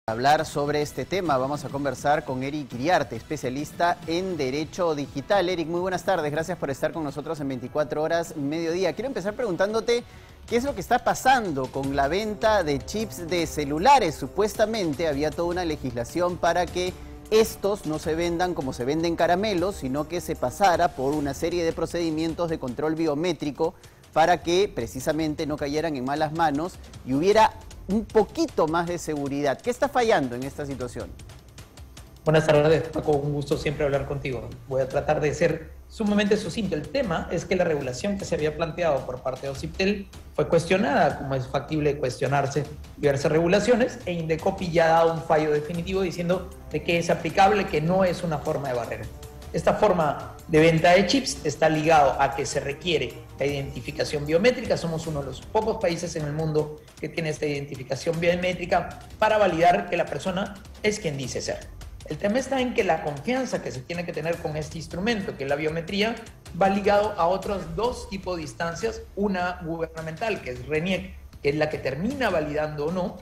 Hablar sobre este tema, vamos a conversar con Eric Iriarte, especialista en Derecho Digital. Eric, muy buenas tardes, gracias por estar con nosotros en 24 horas mediodía. Quiero empezar preguntándote qué es lo que está pasando con la venta de chips de celulares. Supuestamente había toda una legislación para que estos no se vendan como se venden caramelos, sino que se pasara por una serie de procedimientos de control biométrico para que precisamente no cayeran en malas manos y hubiera un poquito más de seguridad. ¿Qué está fallando en esta situación? Buenas tardes, Paco. Un gusto siempre hablar contigo. Voy a tratar de ser sumamente sucinto. El tema es que la regulación que se había planteado por parte de OCIPTEL fue cuestionada, como es factible cuestionarse diversas regulaciones, e Indecopi ya ha dado un fallo definitivo diciendo de que es aplicable, que no es una forma de barrera. Esta forma de venta de chips está ligado a que se requiere la identificación biométrica. Somos uno de los pocos países en el mundo que tiene esta identificación biométrica para validar que la persona es quien dice ser. El tema está en que la confianza que se tiene que tener con este instrumento, que es la biometría, va ligado a otros dos tipos de instancias. Una gubernamental, que es RENIEC, que es la que termina validando o no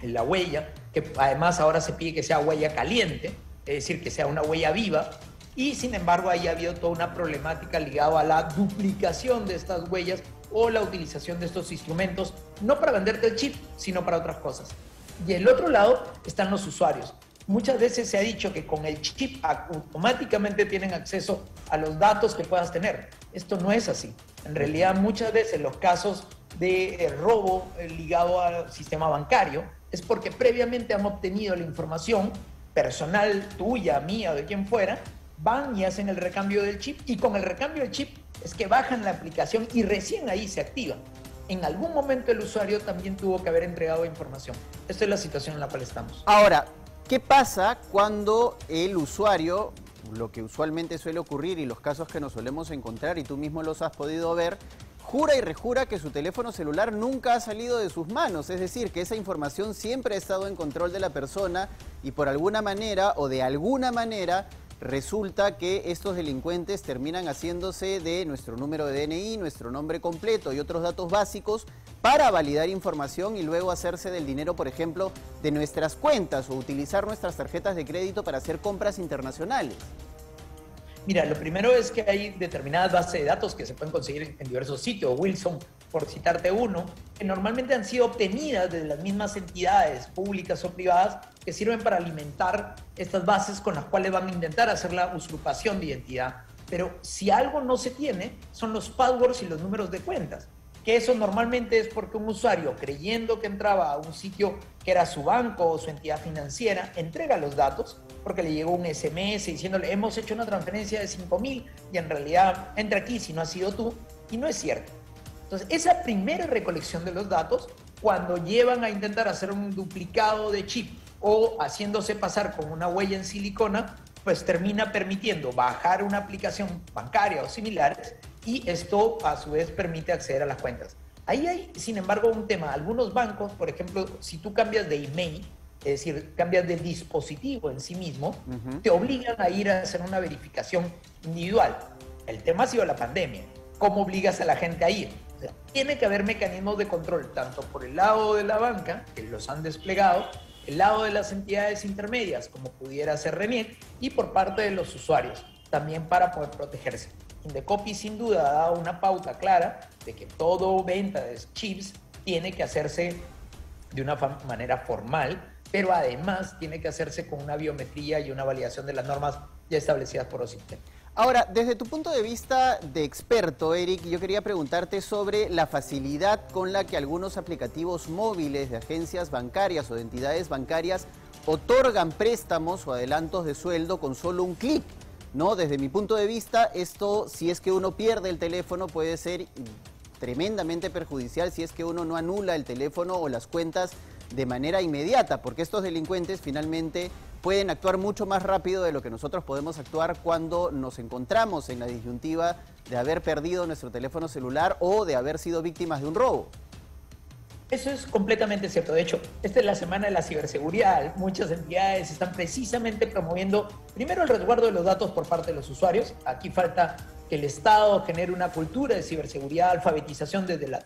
la huella, que además ahora se pide que sea huella caliente, es decir, que sea una huella viva. Y sin embargo, ahí ha habido toda una problemática ligada a la duplicación de estas huellas o la utilización de estos instrumentos, no para venderte el chip, sino para otras cosas. Y el otro lado están los usuarios. Muchas veces se ha dicho que con el chip automáticamente tienen acceso a los datos que puedas tener. Esto no es así. En realidad, muchas veces los casos de robo ligado al sistema bancario es porque previamente han obtenido la información personal tuya, mía o de quien fuera, van y hacen el recambio del chip, y con el recambio del chip es que bajan la aplicación y recién ahí se activa. En algún momento el usuario también tuvo que haber entregado información. Esta es la situación en la cual estamos. Ahora, ¿qué pasa cuando el usuario, lo que usualmente suele ocurrir y los casos que nos solemos encontrar, y tú mismo los has podido ver, jura y rejura que su teléfono celular nunca ha salido de sus manos? Es decir, que esa información siempre ha estado en control de la persona y por alguna manera o de alguna manera resulta que estos delincuentes terminan haciéndose de nuestro número de DNI, nuestro nombre completo y otros datos básicos para validar información y luego hacerse del dinero, por ejemplo, de nuestras cuentas o utilizar nuestras tarjetas de crédito para hacer compras internacionales. Mira, lo primero es que hay determinadas bases de datos que se pueden conseguir en diversos sitios. Wilson, por citarte uno, que normalmente han sido obtenidas de las mismas entidades públicas o privadas que sirven para alimentar estas bases con las cuales van a intentar hacer la usurpación de identidad. Pero si algo no se tiene, son los passwords y los números de cuentas. Que eso normalmente es porque un usuario, creyendo que entraba a un sitio que era su banco o su entidad financiera, entrega los datos porque le llegó un SMS diciéndole hemos hecho una transferencia de 5.000 y en realidad entra aquí si no has sido tú, y no es cierto. Entonces, esa primera recolección de los datos, cuando llevan a intentar hacer un duplicado de chip o haciéndose pasar con una huella en silicona, pues termina permitiendo bajar una aplicación bancaria o similares, y esto a su vez permite acceder a las cuentas. Ahí hay, sin embargo, un tema. Algunos bancos, por ejemplo, si tú cambias de email, es decir, cambias de dispositivo en sí mismo, te obligan a ir a hacer una verificación individual. El tema ha sido la pandemia. ¿Cómo obligas a la gente a ir? O sea, tiene que haber mecanismos de control, tanto por el lado de la banca, que los han desplegado, el lado de las entidades intermedias, como pudiera ser RENIEC, y por parte de los usuarios, también para poder protegerse. Indecopi sin duda ha dado una pauta clara de que todo venta de chips tiene que hacerse de una manera formal, pero además tiene que hacerse con una biometría y una validación de las normas ya establecidas por OCIPTEL. Ahora, desde tu punto de vista de experto, Eric, yo quería preguntarte sobre la facilidad con la que algunos aplicativos móviles de agencias bancarias o de entidades bancarias otorgan préstamos o adelantos de sueldo con solo un clic, ¿no? Desde mi punto de vista, esto, si es que uno pierde el teléfono, puede ser tremendamente perjudicial si es que uno no anula el teléfono o las cuentas de manera inmediata, porque estos delincuentes finalmente pueden actuar mucho más rápido de lo que nosotros podemos actuar cuando nos encontramos en la disyuntiva de haber perdido nuestro teléfono celular o de haber sido víctimas de un robo. Eso es completamente cierto. De hecho, esta es la semana de la ciberseguridad. Muchas entidades están precisamente promoviendo, primero, el resguardo de los datos por parte de los usuarios. Aquí falta que el Estado genere una cultura de ciberseguridad, alfabetización desde la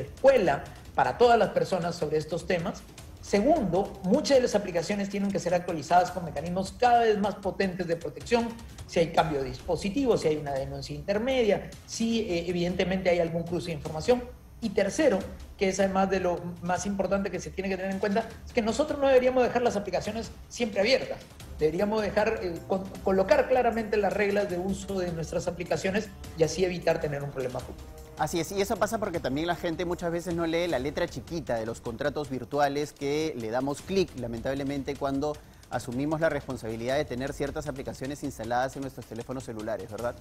escuela para todas las personas sobre estos temas. Segundo, muchas de las aplicaciones tienen que ser actualizadas con mecanismos cada vez más potentes de protección. Si hay cambio de dispositivo, si hay una denuncia intermedia, si evidentemente hay algún cruce de información. Y tercero, que es además de lo más importante que se tiene que tener en cuenta, es que nosotros no deberíamos dejar las aplicaciones siempre abiertas. Deberíamos colocar claramente las reglas de uso de nuestras aplicaciones y así evitar tener un problema futuro. Así es, y eso pasa porque también la gente muchas veces no lee la letra chiquita de los contratos virtuales que le damos clic, lamentablemente, cuando asumimos la responsabilidad de tener ciertas aplicaciones instaladas en nuestros teléfonos celulares, ¿verdad?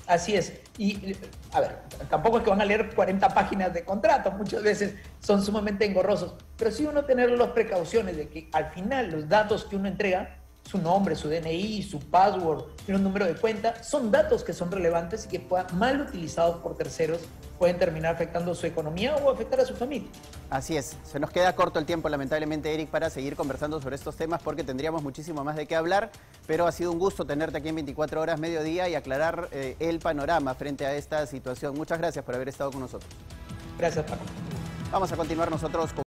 Así es. Y, a ver, tampoco es que van a leer 40 páginas de contrato, muchas veces son sumamente engorrosos, pero sí uno tener las precauciones de que al final los datos que uno entrega, su nombre, su DNI, su password y un número de cuenta, son datos que son relevantes y que mal utilizados por terceros pueden terminar afectando su economía o afectar a su familia. Así es, se nos queda corto el tiempo lamentablemente, Eric, para seguir conversando sobre estos temas porque tendríamos muchísimo más de qué hablar, pero ha sido un gusto tenerte aquí en 24 horas mediodía y aclarar el panorama frente a esta situación. Muchas gracias por haber estado con nosotros. Gracias, Paco. Vamos a continuar nosotros con